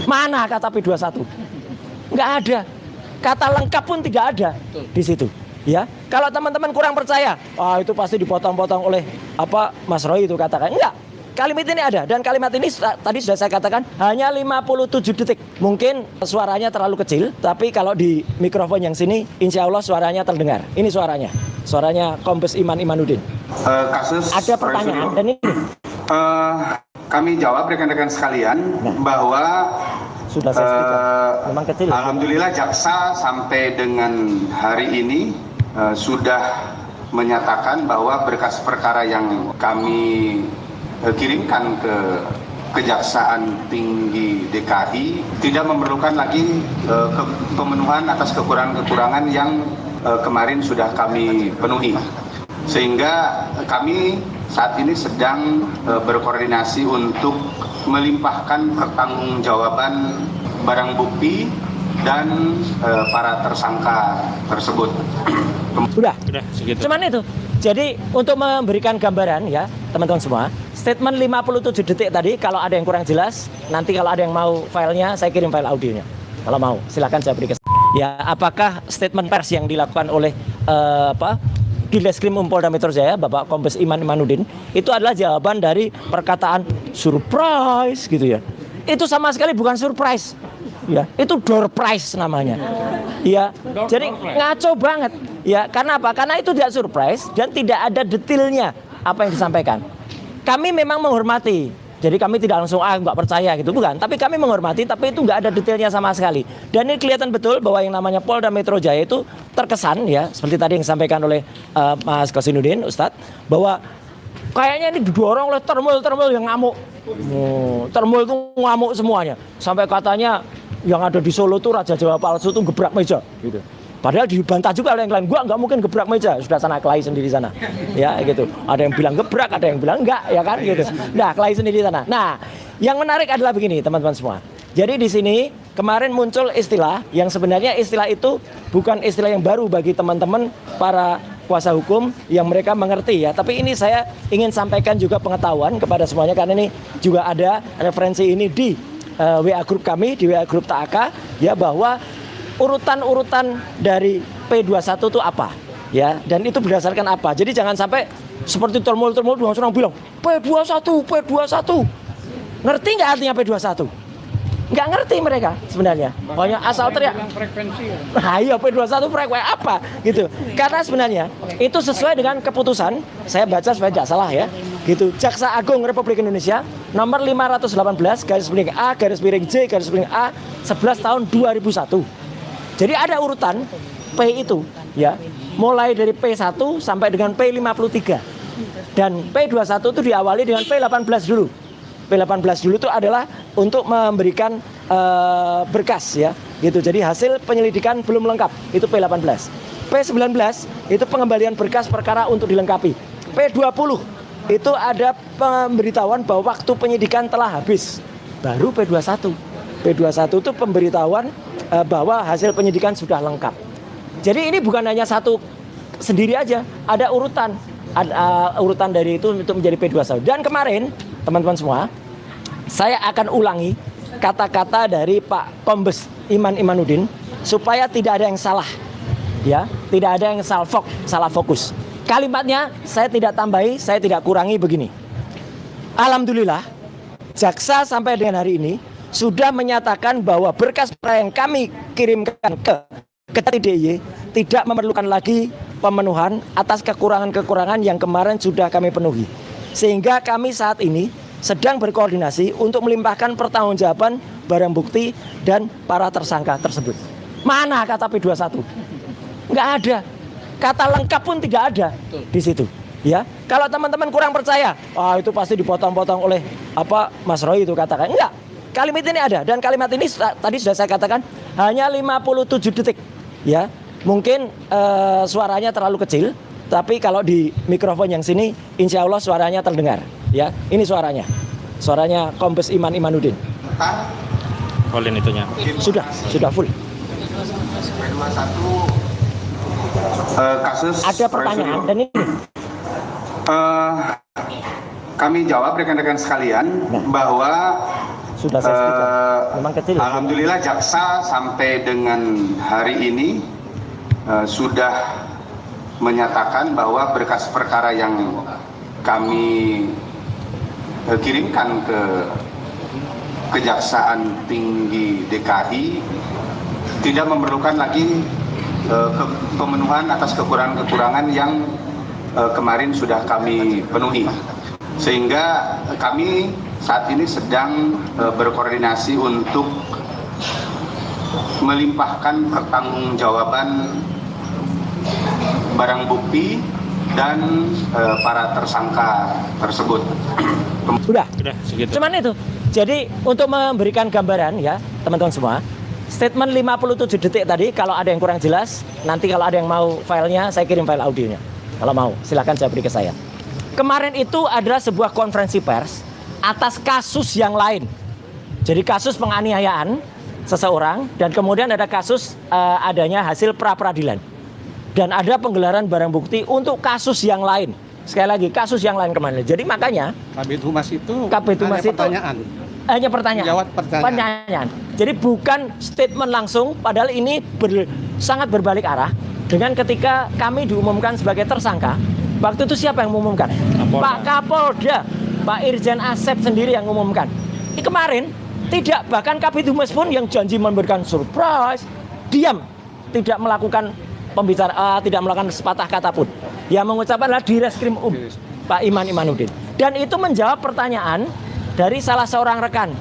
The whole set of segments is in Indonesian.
Mana kata P21? Nggak ada. Kata lengkap pun tidak ada di situ. Ya, kalau teman-teman kurang percaya, itu pasti dipotong-potong oleh Mas Roy itu katakan. Enggak. Kalimat ini ada, dan kalimat ini tadi sudah saya katakan hanya 57 detik. Mungkin suaranya terlalu kecil, tapi kalau di mikrofon yang sini insya Allah suaranya terdengar. Ini suaranya Kombes Iman Imanuddin. Kasus ada pertanyaan dan ini kami jawab rekan-rekan sekalian bahwa sudah saya sebutkan. Memang kecil. Alhamdulillah jaksa sampai dengan hari ini sudah menyatakan bahwa berkas perkara yang kami kirimkan ke Kejaksaan Tinggi DKI tidak memerlukan lagi pemenuhan atas kekurangan-kekurangan yang kemarin sudah kami penuhi. Sehingga kami saat ini sedang berkoordinasi untuk melimpahkan pertanggungjawaban barang bukti dan para tersangka tersebut. Sudah segitu. Cuman itu. Jadi untuk memberikan gambaran ya teman-teman semua, statement 57 detik tadi kalau ada yang kurang jelas, nanti kalau ada yang mau filenya saya kirim file audionya. Kalau mau silakan saya berikan. Ya, apakah statement pers yang dilakukan oleh Direskrim Polda Metro Jaya Bapak Kombes Iman Imanuddin itu adalah jawaban dari perkataan surprise gitu ya. Itu sama sekali bukan surprise. Ya, itu door prize namanya. Ya, jadi ngaco banget. Ya, karena apa? Karena itu tidak surprise dan tidak ada detailnya apa yang disampaikan. Kami memang menghormati. Jadi kami tidak langsung nggak percaya gitu, bukan. Tapi kami menghormati, tapi itu nggak ada detailnya sama sekali. Dan ini kelihatan betul bahwa yang namanya Polda Metro Jaya itu terkesan ya, seperti tadi yang disampaikan oleh Mas Kosinuddin, Ustadz, bahwa kayaknya ini didorong oleh termul yang ngamuk. Termul itu ngamuk semuanya. Sampai katanya yang ada di Solo tuh Raja Jawa palsu tuh gebrak meja gitu. Padahal dibantah juga oleh yang lain, gua nggak mungkin gebrak meja, sudah sana kelahi sendiri sana. Ya gitu. Ada yang bilang gebrak, ada yang bilang enggak, ya kan gitu. Nah, kelahi sendiri sana. Nah, yang menarik adalah begini, teman-teman semua. Jadi di sini kemarin muncul istilah yang sebenarnya istilah itu bukan istilah yang baru bagi teman-teman para kuasa hukum yang mereka mengerti ya. Tapi ini saya ingin sampaikan juga pengetahuan kepada semuanya karena ini juga ada referensi ini di WA grup kami, di WA grup TAK ya, bahwa urutan-urutan dari P21 itu apa ya, dan itu berdasarkan apa. Jadi jangan sampai seperti termul-termul orang bilang P21 ngerti nggak artinya P21? Nggak ngerti mereka sebenarnya, banyak asal teriak. Nah iya, P21 frekuensi apa gitu. Karena sebenarnya itu sesuai dengan keputusan, saya baca supaya tidak salah ya gitu, Jaksa Agung Republik Indonesia nomor 518 /A/J/A 11 tahun 2001. Jadi ada urutan P itu ya, mulai dari P1 sampai dengan P53. Dan P21 itu diawali dengan P18 dulu. P18 dulu itu adalah untuk memberikan berkas ya gitu. Jadi hasil penyelidikan belum lengkap, itu P18. P19 itu pengembalian berkas perkara untuk dilengkapi. P20 itu ada pemberitahuan bahwa waktu penyidikan telah habis. Baru P21. P21 itu pemberitahuan bahwa hasil penyidikan sudah lengkap. Jadi ini bukan hanya satu sendiri aja, ada urutan. Urutan dari itu untuk menjadi P21. Dan kemarin teman-teman semua, saya akan ulangi kata-kata dari Pak Kombes Iman Imanuddin supaya tidak ada yang salah, ya, tidak ada yang salah fokus. Kalimatnya saya tidak tambahi, saya tidak kurangi begini. Alhamdulillah, jaksa sampai dengan hari ini sudah menyatakan bahwa berkas yang kami kirimkan ke DIY tidak memerlukan lagi pemenuhan atas kekurangan-kekurangan yang kemarin sudah kami penuhi. Sehingga kami saat ini sedang berkoordinasi untuk melimpahkan pertanggungjawaban barang bukti dan para tersangka tersebut. Mana kata P21? Nggak ada. Kata lengkap pun tidak ada di situ. Ya, kalau teman-teman kurang percaya, itu pasti dipotong-potong oleh Mas Roy itu katakan. Enggak. Kalimat ini ada, dan kalimat ini tadi sudah saya katakan hanya 57 detik. Ya, mungkin suaranya terlalu kecil, tapi kalau di mikrofon yang sini insya Allah suaranya terdengar. Ya, ini suaranya Kombes Iman Imanuddin. Fullin itunya. Sudah full. Kasus ada pertanyaan dan ini kami jawab rekan-rekan sekalian bahwa sudah saya sebutkan. Memang kecil. Alhamdulillah jaksa sampai dengan hari ini sudah menyatakan bahwa berkas perkara yang kami kirimkan ke Kejaksaan Tinggi DKI tidak memerlukan lagi pemenuhan atas kekurangan-kekurangan yang kemarin sudah kami penuhi. Sehingga kami saat ini sedang berkoordinasi untuk melimpahkan pertanggungjawaban barang bukti dan para tersangka tersebut. Sudah segitu. Cuman itu. Jadi untuk memberikan gambaran ya teman-teman semua, statement 57 detik tadi kalau ada yang kurang jelas, nanti kalau ada yang mau filenya saya kirim file audionya. Kalau mau silakan saya beri ke saya. Kemarin itu adalah sebuah konferensi pers atas kasus yang lain. Jadi kasus penganiayaan seseorang dan kemudian ada kasus adanya hasil pra-peradilan. Dan ada penggelaran barang bukti untuk kasus yang lain. Sekali lagi, kasus yang lain kemana? Jadi makanya Kabid Humas itu hanya pertanyaan. Jawab pertanyaan. Jadi bukan statement langsung, padahal ini sangat berbalik arah dengan ketika kami diumumkan sebagai tersangka. Waktu itu siapa yang mengumumkan? Pak Kapolda, Pak Irjen Asep sendiri yang mengumumkan. Ini kemarin tidak, bahkan Kabid Humas pun yang janji memberikan surprise, diam, tidak melakukan pembicaraan, tidak melakukan sepatah kata pun. Yang mengucapkan adalah Direskrim Pak Iman Imanuddin. Dan itu menjawab pertanyaan dari salah seorang rekan.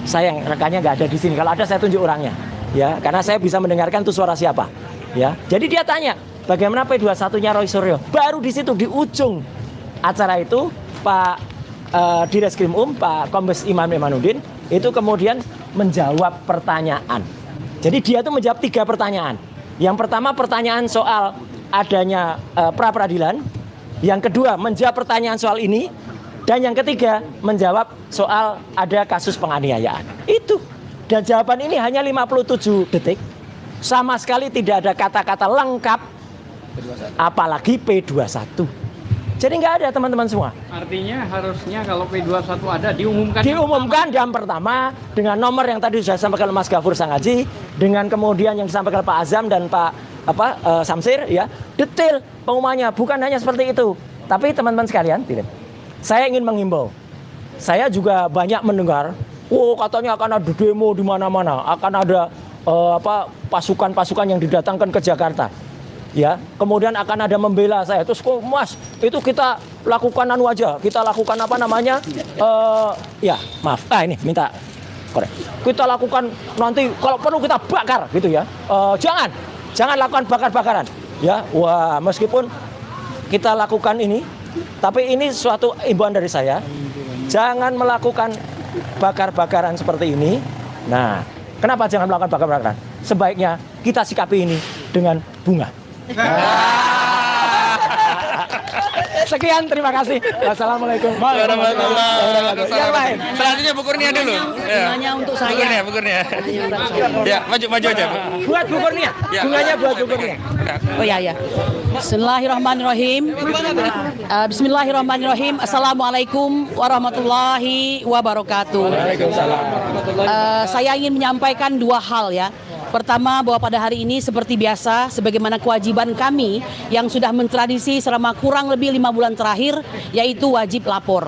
Sayang rekannya nggak ada di sini. Kalau ada saya tunjuk orangnya, ya, karena saya bisa mendengarkan itu suara siapa. Ya, jadi dia tanya bagaimana P21-nya Roy Suryo. Baru di situ di ujung acara itu Pak Direskrim Pak Kombes Iman Imanuddin itu kemudian menjawab pertanyaan. Jadi dia tuh menjawab 3 pertanyaan. Yang pertama pertanyaan soal adanya pra-peradilan, yang kedua menjawab pertanyaan soal ini, dan yang ketiga menjawab soal ada kasus penganiayaan. Itu. Dan jawaban ini hanya 57 detik. Sama sekali tidak ada kata-kata lengkap, apalagi P21. Jadi nggak ada teman-teman semua. Artinya harusnya kalau P21 ada diumumkan jam pertama dengan nomor yang tadi sudah disampaikan Mas Gafur Sangaji, dengan kemudian yang disampaikan Pak Azam dan Pak Samsir, ya, detail pengumumannya, bukan hanya seperti itu. Tapi teman-teman sekalian, tidak. Saya ingin menghimbau. Saya juga banyak mendengar, katanya akan ada demo di mana-mana, akan ada pasukan-pasukan yang didatangkan ke Jakarta. Ya, kemudian akan ada membela saya. Terus kok Mas, itu kita lakukan aja, kita lakukan ini minta korek. Kita lakukan nanti kalau perlu kita bakar gitu ya. Jangan lakukan bakar-bakaran. Ya, wah, meskipun kita lakukan ini, tapi ini suatu imbauan dari saya. Jangan melakukan bakar-bakaran seperti ini. Nah, kenapa jangan melakukan bakar-bakaran? Sebaiknya kita sikapi ini dengan bunga. Sekian, terima kasih. Wassalamualaikum warahmatullahi wabarakatuh. Yang lain. Selanjutnya Bu Kurnia dulu. Bunganya untuk saya. Bu Kurnia. Ya, maju aja, Bu. Buat Bu Kurnia. Bunganya buat Bu Kurnia. Oh ya. Bismillahirrahmanirrahim. Bismillahirrahmanirrahim. Assalamualaikum warahmatullahi wabarakatuh. Waalaikumsalam. Saya ingin menyampaikan 2 hal ya. Pertama, bahwa pada hari ini seperti biasa, sebagaimana kewajiban kami yang sudah mentradisi selama kurang lebih 5 bulan terakhir, yaitu wajib lapor.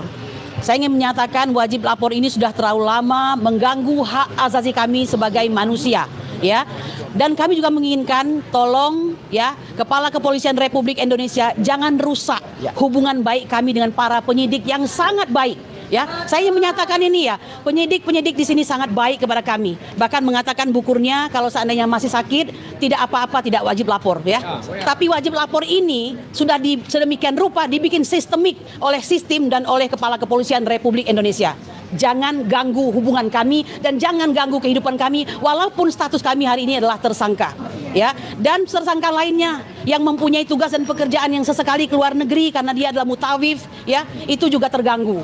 Saya ingin menyatakan wajib lapor ini sudah terlalu lama mengganggu hak asasi kami sebagai manusia, ya. Dan kami juga menginginkan, tolong ya, Kepala Kepolisian Republik Indonesia jangan rusak hubungan baik kami dengan para penyidik yang sangat baik. Ya, saya menyatakan ini ya, penyidik di sini sangat baik kepada kami. Bahkan mengatakan Bu Kurnia kalau seandainya masih sakit, tidak apa-apa, tidak wajib lapor ya. Tapi wajib lapor ini sudah sedemikian rupa dibikin sistemik oleh sistem dan oleh Kepala Kepolisian Republik Indonesia. Jangan ganggu hubungan kami dan jangan ganggu kehidupan kami walaupun status kami hari ini adalah tersangka. Ya, dan tersangka lainnya yang mempunyai tugas dan pekerjaan yang sesekali keluar negeri karena dia adalah mutawif, ya, itu juga terganggu.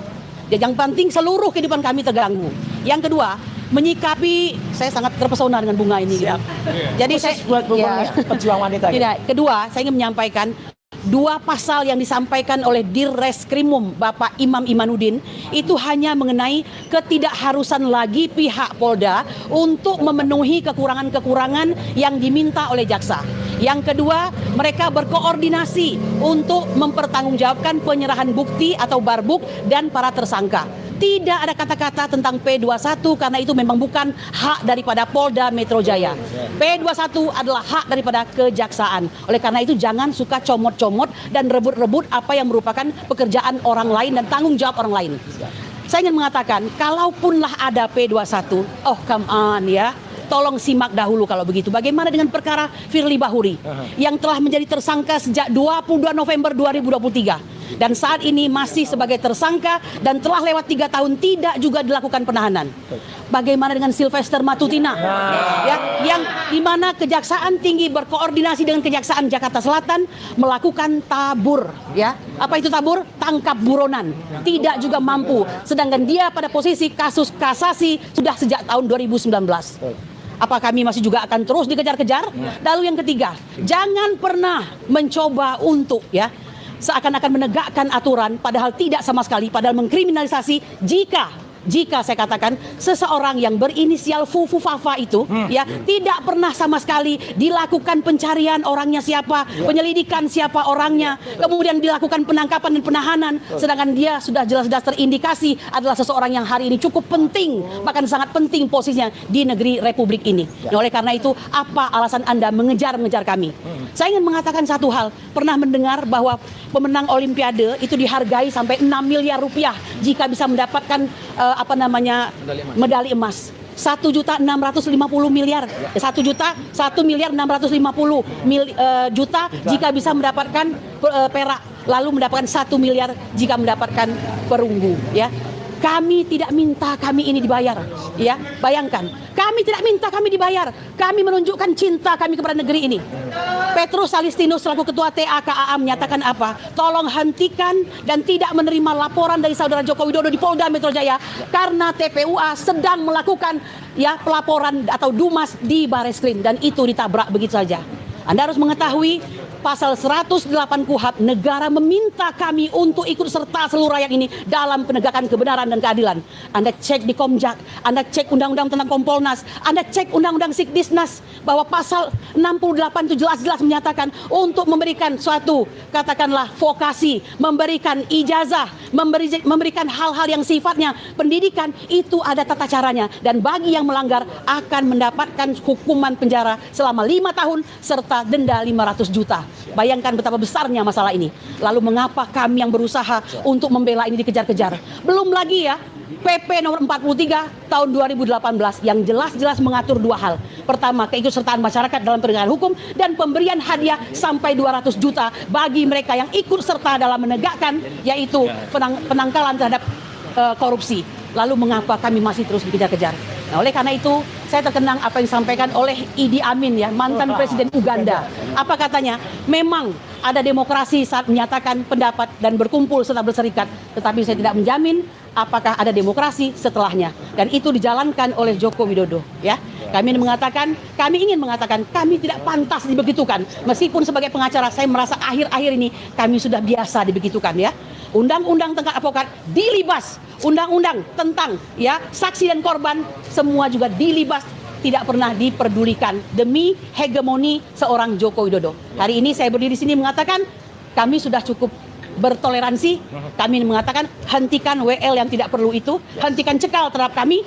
Yang penting seluruh kehidupan kami terganggu. Yang kedua, menyikapi, saya sangat terpesona dengan bunga ini. Gitu. Jadi saya buat pejuang wanita. Tidak. Kedua, saya ingin menyampaikan dua pasal yang disampaikan oleh Dirreskrimum Bapak Imam Imanuddin itu hanya mengenai ketidakharusan lagi pihak Polda untuk memenuhi kekurangan-kekurangan yang diminta oleh jaksa. Yang kedua, mereka berkoordinasi untuk mempertanggungjawabkan penyerahan bukti atau barbuk dan para tersangka. Tidak ada kata-kata tentang P21 karena itu memang bukan hak daripada Polda Metro Jaya. P21 adalah hak daripada kejaksaan. Oleh karena itu jangan suka comot-comot dan rebut-rebut apa yang merupakan pekerjaan orang lain dan tanggung jawab orang lain. Saya ingin mengatakan, kalaupunlah ada P21, oh come on ya. Tolong simak dahulu kalau begitu. Bagaimana dengan perkara Firly Bahuri yang telah menjadi tersangka sejak 22 November 2023 dan saat ini masih sebagai tersangka dan telah lewat 3 tahun tidak juga dilakukan penahanan. Bagaimana dengan Sylvester Matutina ya, yang dimana Kejaksaan Tinggi berkoordinasi dengan Kejaksaan Jakarta Selatan melakukan tabur ya. Apa itu tabur? Tangkap buronan. Tidak juga mampu. Sedangkan dia pada posisi kasus kasasi sudah sejak tahun 2019. Apa kami masih juga akan terus dikejar-kejar? Lalu yang ketiga, jangan pernah mencoba untuk ya seakan-akan menegakkan aturan padahal tidak sama sekali, padahal mengkriminalisasi jika saya katakan seseorang yang berinisial Fufu Fafa itu ya tidak pernah sama sekali dilakukan pencarian orangnya siapa, penyelidikan siapa orangnya, kemudian dilakukan penangkapan dan penahanan, sedangkan dia sudah jelas-jelas terindikasi adalah seseorang yang hari ini cukup penting, bahkan sangat penting posisinya di negeri Republik ini. Oleh karena itu, apa alasan Anda mengejar kami? Saya ingin mengatakan satu hal, pernah mendengar bahwa pemenang Olimpiade itu dihargai sampai 6 miliar rupiah jika bisa mendapatkan medali emas. 1.650 miliar, 1 miliar 650 juta jika bisa mendapatkan perak, lalu mendapatkan 1 miliar jika mendapatkan perunggu ya. Kami tidak minta kami ini dibayar ya. Bayangkan, kami tidak minta kami dibayar. Kami menunjukkan cinta kami kepada negeri ini. Petrus Salistinus selaku ketua TAKAA menyatakan apa? Tolong hentikan dan tidak menerima laporan dari saudara Joko Widodo di Polda Metro Jaya karena TPUA sedang melakukan ya pelaporan atau dumas di Bareskrim dan itu ditabrak begitu saja. Anda harus mengetahui pasal 108 KUHP, negara meminta kami untuk ikut serta seluruh rakyat ini dalam penegakan kebenaran dan keadilan. Anda cek di Komjak, Anda cek undang-undang tentang Kompolnas, Anda cek undang-undang Sikdisnas bahwa pasal 68 itu jelas-jelas menyatakan untuk memberikan suatu katakanlah vokasi, memberikan ijazah, memberikan hal-hal yang sifatnya pendidikan itu ada tata caranya dan bagi yang melanggar akan mendapatkan hukuman penjara selama 5 tahun serta denda 500 juta. Bayangkan betapa besarnya masalah ini. Lalu mengapa kami yang berusaha untuk membela ini dikejar-kejar? Belum lagi ya, PP nomor 43 tahun 2018 yang jelas-jelas mengatur dua hal. Pertama, keikutsertaan masyarakat dalam penegakan hukum dan pemberian hadiah sampai 200 juta bagi mereka yang ikut serta dalam menegakkan yaitu penangkalan terhadap korupsi. Lalu mengapa kami masih terus dikejar-kejar? Nah, oleh karena itu, saya terkenang apa yang disampaikan oleh Idi Amin ya, mantan Presiden Uganda. Apa katanya? Memang ada demokrasi saat menyatakan pendapat dan berkumpul serta berserikat, tetapi saya tidak menjamin apakah ada demokrasi setelahnya. Dan itu dijalankan oleh Joko Widodo ya. Kami ingin mengatakan kami tidak pantas dibegitukan. Meskipun sebagai pengacara saya merasa akhir-akhir ini kami sudah biasa dibegitukan ya. Undang-undang tentang advokat dilibas, undang-undang tentang ya saksi dan korban semua juga dilibas, tidak pernah diperdulikan demi hegemoni seorang Joko Widodo. Hari ini saya berdiri di sini mengatakan kami sudah cukup bertoleransi. Kami mengatakan hentikan WL yang tidak perlu itu, hentikan cekal terhadap kami.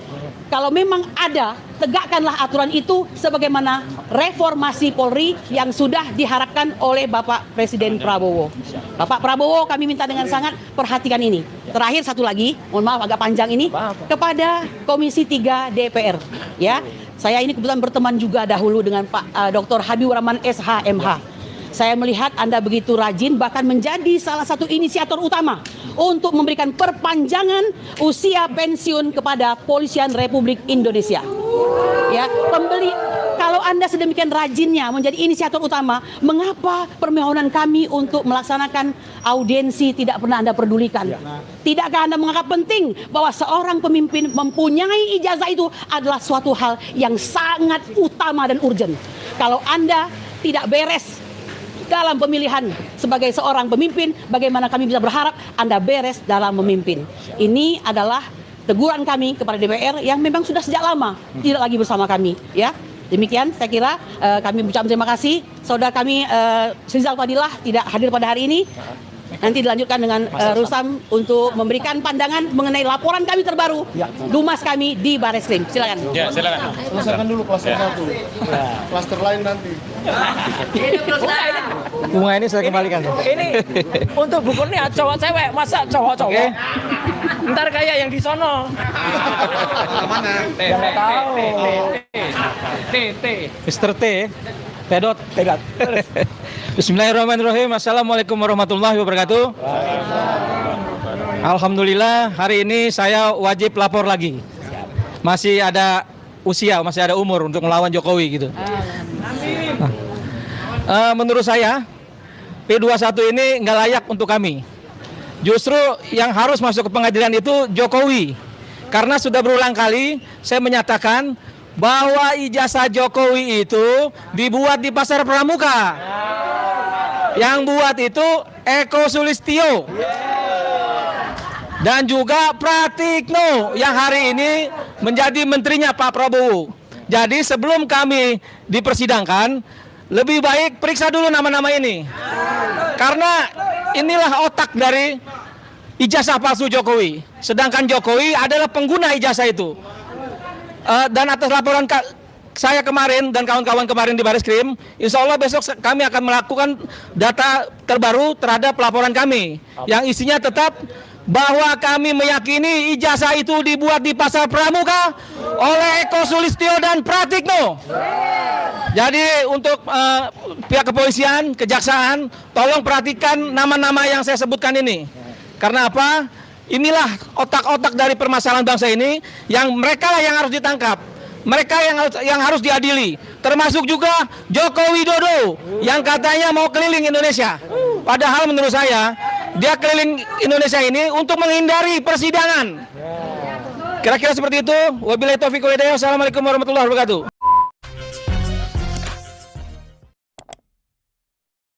Kalau memang ada, tegakkanlah aturan itu sebagaimana reformasi Polri yang sudah diharapkan oleh Bapak Presiden Prabowo. Bapak Prabowo, kami minta dengan sangat perhatikan ini. Terakhir satu lagi, mohon maaf agak panjang ini, kepada Komisi 3 DPR. Ya, saya ini kebetulan berteman juga dahulu dengan Pak Dr. Habibur Rahman SH.MH. Saya melihat Anda begitu rajin, bahkan menjadi salah satu inisiator utama untuk memberikan perpanjangan usia pensiun kepada Polisian Republik Indonesia. Ya, kalau Anda sedemikian rajinnya menjadi inisiator utama, mengapa permohonan kami untuk melaksanakan audiensi tidak pernah Anda pedulikan? Tidakkah Anda menganggap penting bahwa seorang pemimpin mempunyai ijazah itu adalah suatu hal yang sangat utama dan urgent? Kalau Anda tidak beres dalam pemilihan sebagai seorang pemimpin, bagaimana kami bisa berharap Anda beres dalam memimpin. Ini adalah teguran kami kepada DPR yang memang sudah sejak lama tidak lagi bersama kami, ya. Demikian saya kira kami ucapkan terima kasih. Saudara kami Rizal Fadilah tidak hadir pada hari ini. Nanti dilanjutkan dengan Rusam untuk memberikan pandangan mengenai laporan kami terbaru Dumas kami di Bareskrim. Silakan. Ya, silakan. Selesaikan dulu klaster 1. Klaster lain nanti. Bunga ini saya kembalikan. Ini untuk Bu Kurnia cowok cewek, masa cowok-cowok? Ntar kayak yang di sono. Yang tahu. Mr. T. Pedot. Bismillahirrahmanirrahim. Assalamualaikum warahmatullahi wabarakatuh. Alhamdulillah hari ini saya wajib lapor lagi. Masih ada usia, masih ada umur untuk melawan Jokowi gitu. Menurut saya P21 ini nggak layak untuk kami. Justru yang harus masuk ke pengadilan itu Jokowi. Karena sudah berulang kali saya menyatakan bahwa ijazah Jokowi itu dibuat di Pasar Pramuka. Yang buat itu Eko Sulistyo. Dan juga Pratikno yang hari ini menjadi menterinya Pak Prabowo. Jadi sebelum kami dipersidangkan, lebih baik periksa dulu nama-nama ini. Karena inilah otak dari ijazah palsu Jokowi. Sedangkan Jokowi adalah pengguna ijazah itu. Dan atas laporan saya kemarin dan kawan-kawan kemarin di Bareskrim, insya Allah besok kami akan melakukan data terbaru terhadap laporan kami. Yang isinya tetap bahwa kami meyakini ijazah itu dibuat di Pasar Pramuka oleh Eko Sulistyo dan Pratikno. Jadi untuk pihak kepolisian, kejaksaan, tolong perhatikan nama-nama yang saya sebutkan ini. Karena apa? Inilah otak-otak dari permasalahan bangsa ini yang mereka lah yang harus ditangkap. Mereka yang harus diadili. Termasuk juga Joko Widodo yang katanya mau keliling Indonesia. Padahal menurut saya dia keliling Indonesia ini untuk menghindari persidangan. Kira-kira seperti itu. Wabillahi taufiq wal hidayah. Wassalamualaikum warahmatullahi wabarakatuh.